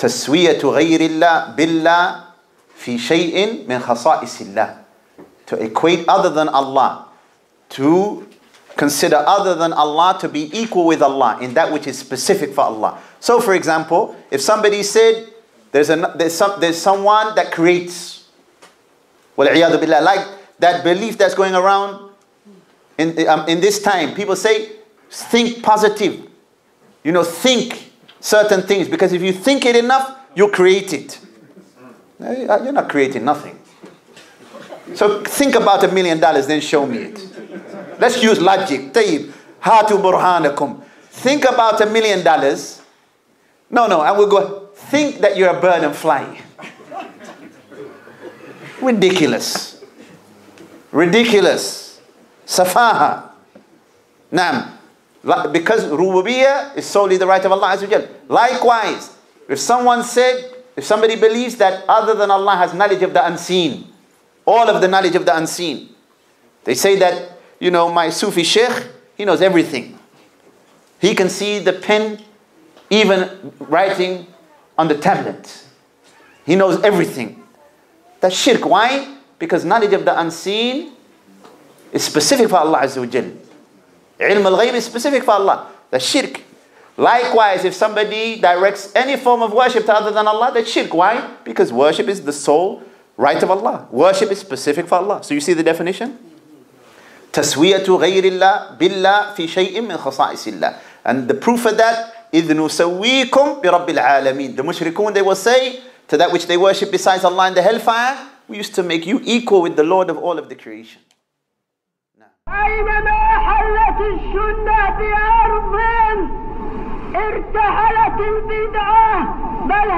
تسوية غير الله بالله في شيء من خصائص الله. To equate other than Allah, to consider other than Allah to be equal with Allah in that which is specific for Allah. So for example, if somebody said there's someone that creates, وَالْعِيَاذُ بِاللَّهِ, like that belief that's going around in this time, people say think positive, think certain things, because if you think it enough, you'll create it. You're not creating nothing. So think about $1 million, then show me it. Let's use logic. طيب, هاتوا برهانكم. Think about $1 million. No, I will go. Think that you're a bird and fly. Ridiculous. Safaha. Naam. Because rububiyyah is solely the right of Allah Azza wa Jal. Likewise, if somebody believes that other than Allah has knowledge of the unseen, all of the knowledge of the unseen, they say that, my Sufi Sheikh, he knows everything. He can see the pen even writing on the tablet. He knows everything. That's shirk. Why? Because knowledge of the unseen is specific for Allah Azza wa Jal. Ilm al-ghayb is specific for Allah. That's shirk. Likewise, if somebody directs any form of worship to other than Allah, that's shirk. Why? Because worship is the sole right of Allah. Worship is specific for Allah. So you see the definition? تسوية غير الله بالله في شيء من خصائص الله. And the proof of that, إذ نسويكم برب العالمين. The mushrikun, they will say to that which they worship besides Allah in the hellfire, we used to make you equal with the Lord of all of the creation. أينما حلت السنة بأرض ارتحلت البدعة بل